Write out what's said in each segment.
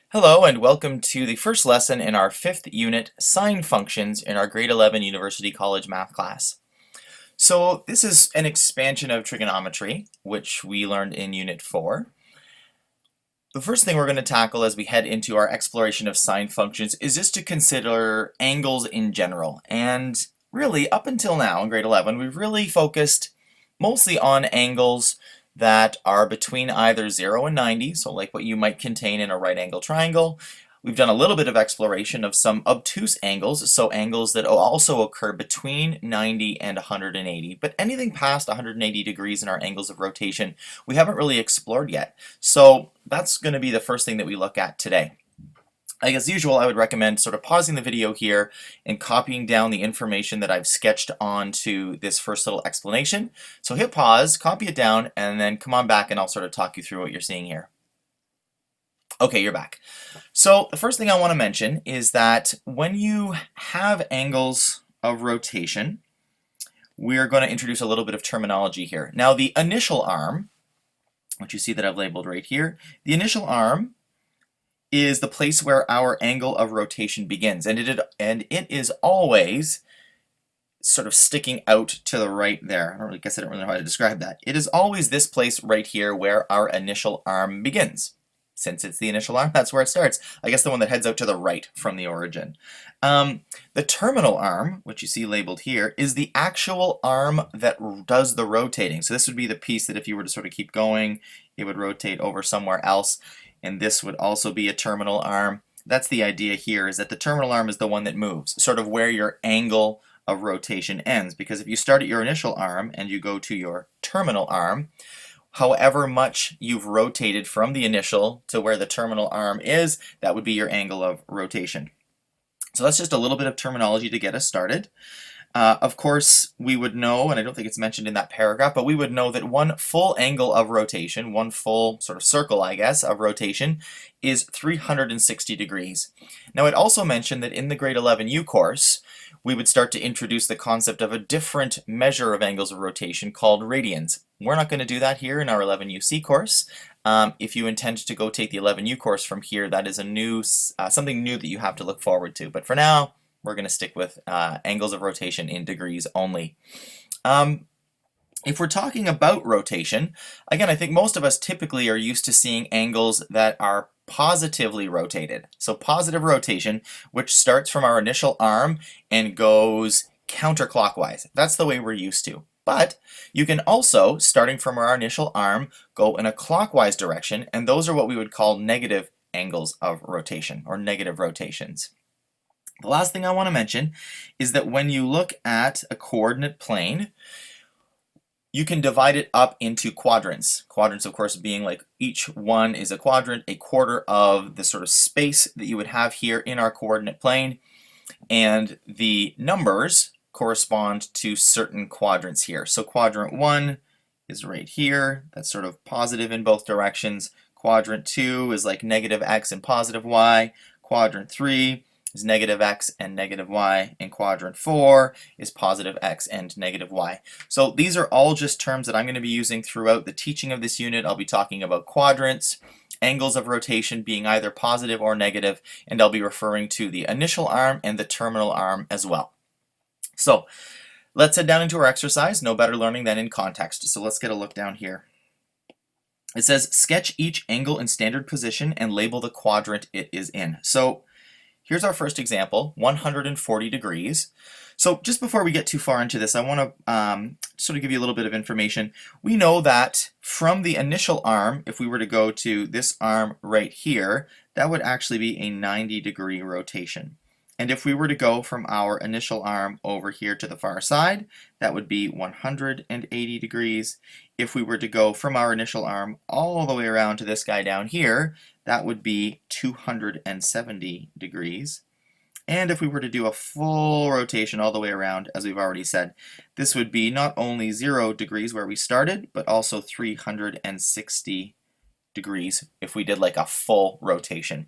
Hello and welcome to the first lesson in our fifth unit, sine functions, in our grade 11 University College math class. So this is an expansion of trigonometry, which we learned in unit 4. The first thing we're going to tackle as we head into our exploration of sine functions is just to consider angles in general. And really, up until now in grade 11, we've really focused mostly on angles that are between either 0 and 90, so like what you might contain in a right angle triangle. We've done a little bit of exploration of some obtuse angles, so angles that also occur between 90 and 180, but anything past 180 degrees in our angles of rotation we haven't really explored yet. So that's going to be the first thing that we look at today. As usual, I would recommend sort of pausing the video here and copying down the information that I've sketched onto this first little explanation. So hit pause, copy it down, and then come on back and I'll sort of talk you through what you're seeing here. Okay, you're back. So the first thing I want to mention is that when you have angles of rotation, we're going to introduce a little bit of terminology here. Now the initial arm, which you see that I've labeled right here, the initial arm is the place where our angle of rotation begins, and it is always sort of sticking out to the right there. I don't really know how to describe that. It is always this place right here where our initial arm begins. Since it's the initial arm, that's where it starts. I guess the one that heads out to the right from the origin. The terminal arm, which you see labeled here, is the actual arm that does the rotating. So this would be the piece that if you were to sort of keep going, it would rotate over somewhere else. And this would also be a terminal arm. That's the idea here, is that the terminal arm is the one that moves, sort of where your angle of rotation ends. Because if you start at your initial arm and you go to your terminal arm, however much you've rotated from the initial to where the terminal arm is, that would be your angle of rotation. So that's just a little bit of terminology to get us started. Of course, we would know, and I don't think it's mentioned in that paragraph, but we would know that one full angle of rotation, one full sort of circle, I guess, of rotation is 360 degrees. Now, it also mentioned that in the grade 11U course, we would start to introduce the concept of a different measure of angles of rotation called radians. We're not going to do that here in our 11UC course. If you intend to go take the 11U course from here, that is a new something new that you have to look forward to. But for now, we're going to stick with angles of rotation in degrees only. If we're talking about rotation, again, I think most of us typically are used to seeing angles that are positively rotated. So positive rotation, which starts from our initial arm and goes counterclockwise. That's the way we're used to. But you can also, starting from our initial arm, go in a clockwise direction, and those are what we would call negative angles of rotation, or negative rotations. The last thing I want to mention is that when you look at a coordinate plane, you can divide it up into quadrants. Quadrants, of course, being like each one is a quadrant, a quarter of the sort of space that you would have here in our coordinate plane. And the numbers correspond to certain quadrants here. So quadrant 1 is right here. That's sort of positive in both directions. Quadrant 2 is like negative x and positive y. Quadrant 3 is negative x and negative y, and quadrant 4 is positive x and negative y. So these are all just terms that I'm going to be using throughout the teaching of this unit. I'll be talking about quadrants, angles of rotation being either positive or negative, and I'll be referring to the initial arm and the terminal arm as well. So let's head down into our exercise. No better learning than in context. So let's get a look down here. It says sketch each angle in standard position and label the quadrant it is in. So here's our first example, 140 degrees. So just before we get too far into this, I want to sort of give you a little bit of information. We know that from the initial arm, if we were to go to this arm right here, that would actually be a 90-degree rotation. And if we were to go from our initial arm over here to the far side, that would be 180 degrees. If we were to go from our initial arm all the way around to this guy down here, that would be 270 degrees. And if we were to do a full rotation all the way around, as we've already said, this would be not only 0 degrees where we started, but also 360 degrees if we did like a full rotation.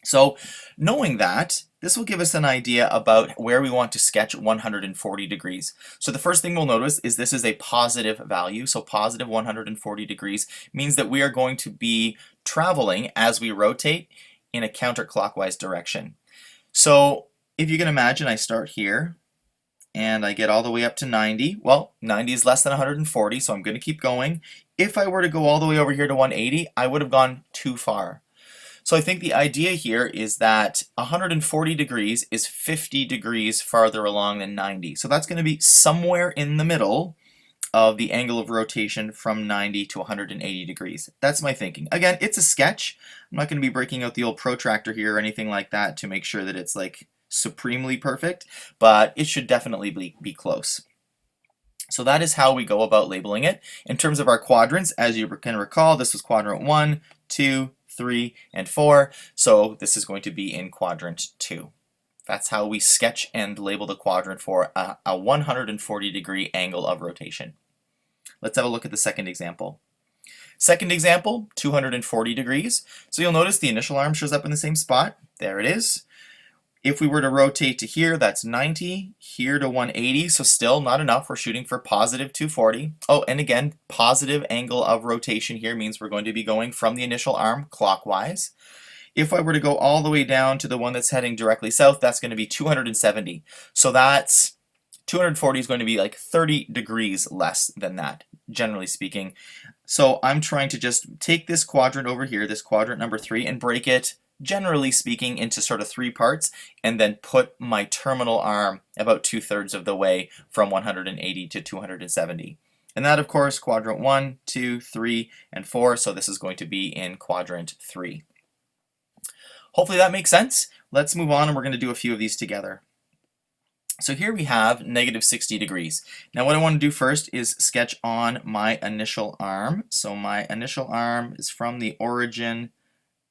So knowing that, this will give us an idea about where we want to sketch 140 degrees. So the first thing we'll notice is this is a positive value. So positive 140 degrees means that we are going to be traveling as we rotate in a counterclockwise direction. So if you can imagine, I start here and I get all the way up to 90. Well, 90 is less than 140, so I'm going to keep going. If I were to go all the way over here to 180, I would have gone too far. So I think the idea here is that 140 degrees is 50 degrees farther along than 90. So that's going to be somewhere in the middle of the angle of rotation from 90 to 180 degrees. That's my thinking. Again, it's a sketch. I'm not going to be breaking out the old protractor here or anything like that to make sure that it's like supremely perfect, but it should definitely be close. So that is how we go about labeling it. In terms of our quadrants, as you can recall, this was quadrant 1, 2, 3, and 4. So this is going to be in quadrant 2. That's how we sketch and label the quadrant for a 140 degree angle of rotation. Let's have a look at the second example. Second example, 240 degrees. So you'll notice the initial arm shows up in the same spot. There it is. If we were to rotate to here, that's 90, here to 180, so still not enough. We're shooting for positive 240. Oh, and again, positive angle of rotation here means we're going to be going from the initial arm clockwise. If I were to go all the way down to the one that's heading directly south, that's going to be 270. So that's 240 is going to be like 30 degrees less than that, generally speaking. So I'm trying to just take this quadrant over here, this quadrant number 3, and break it, generally speaking, into sort of 3 parts, and then put my terminal arm about 2/3 of the way from 180 to 270. And that, of course, quadrant 1, 2, 3, and 4, so this is going to be in quadrant 3. Hopefully that makes sense. Let's move on, and we're going to do a few of these together. So here we have negative 60 degrees. Now what I want to do first is sketch on my initial arm. So my initial arm is from the origin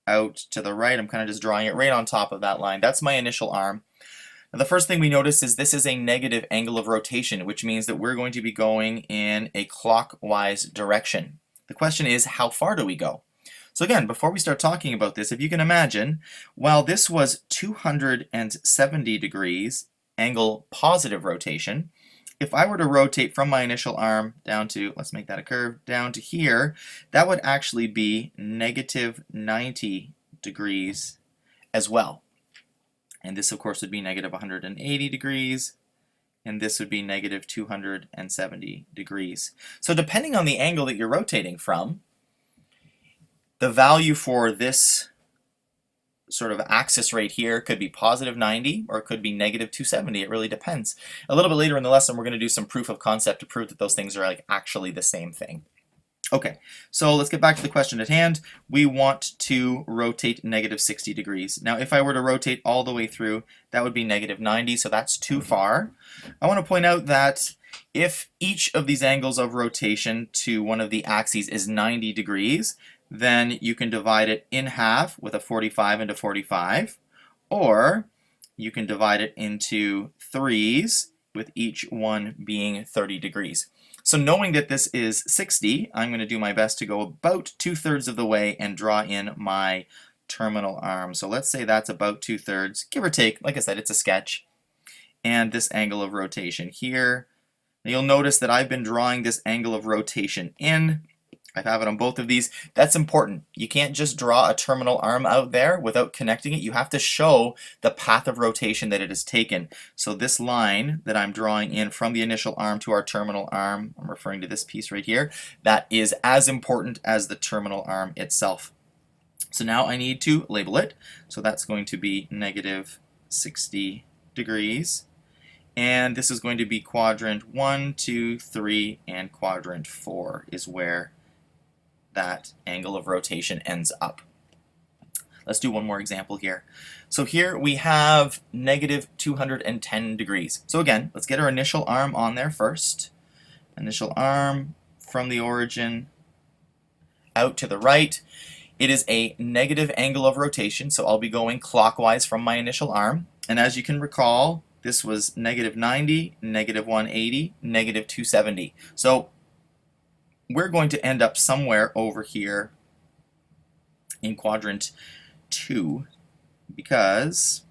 out to the right. I'm kind of just drawing it right on top of that line. That's my initial arm. Now the first thing we notice is this is a negative angle of rotation, which means that we're going to be going in a clockwise direction. The question is, how far do we go? So again, before we start talking about this, if you can imagine, while this was 270 degrees angle positive rotation, if I were to rotate from my initial arm down to, let's make that a curve, down to here, that would actually be negative 90 degrees as well. And this, of course, would be negative 180 degrees, and this would be negative 270 degrees. So depending on the angle that you're rotating from, the value for this sort of axis right here could be positive 90 or it could be negative 270. It really depends. A little bit later in the lesson, we're going to do some proof of concept to prove that those things are like actually the same thing. Okay, so let's get back to the question at hand. We want to rotate negative 60 degrees. Now, if I were to rotate all the way through, that would be negative 90, so that's too far. I want to point out that if each of these angles of rotation to one of the axes is 90 degrees, then you can divide it in half with a 45 into 45, or you can divide it into 3s with each one being 30 degrees. So knowing that this is 60, I'm going to do my best to go about 2/3 of the way and draw in my terminal arm. So let's say that's about 2/3, give or take. Like I said, it's a sketch. And this angle of rotation here. Now you'll notice that I've been drawing this angle of rotation in. I have it on both of these. That's important. You can't just draw a terminal arm out there without connecting it. You have to show the path of rotation that it has taken. So this line that I'm drawing in from the initial arm to our terminal arm, I'm referring to this piece right here, that is as important as the terminal arm itself. So now I need to label it. So that's going to be negative 60 degrees. And this is going to be quadrant 1, 2, 3, and quadrant 4 is where that angle of rotation ends up. Let's do one more example here. So here we have negative 210 degrees. So again, let's get our initial arm on there first. Initial arm from the origin out to the right. It is a negative angle of rotation, so I'll be going clockwise from my initial arm. And as you can recall, this was negative 90, negative 180, negative 270. So we're going to end up somewhere over here in quadrant 2, because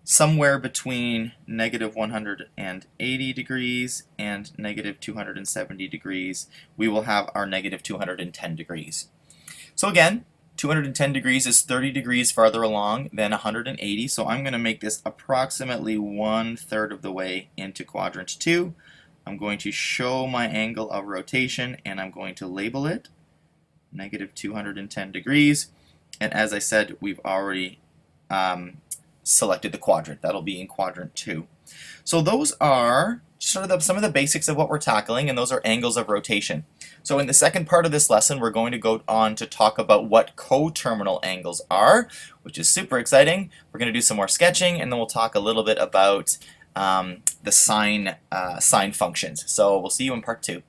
somewhere between negative 180 degrees and negative 270 degrees, we will have our negative 210 degrees. So again, 210 degrees is 30 degrees farther along than 180, so I'm going to make this approximately 1/3 of the way into quadrant 2. I'm going to show my angle of rotation, and I'm going to label it negative 210 degrees. And as I said, we've already selected the quadrant. That'll be in quadrant 2. So those are sort of some of the basics of what we're tackling, and those are angles of rotation. So in the second part of this lesson, we're going to go on to talk about what coterminal angles are, which is super exciting. We're going to do some more sketching, and then we'll talk a little bit about the sine functions. So we'll see you in part 2.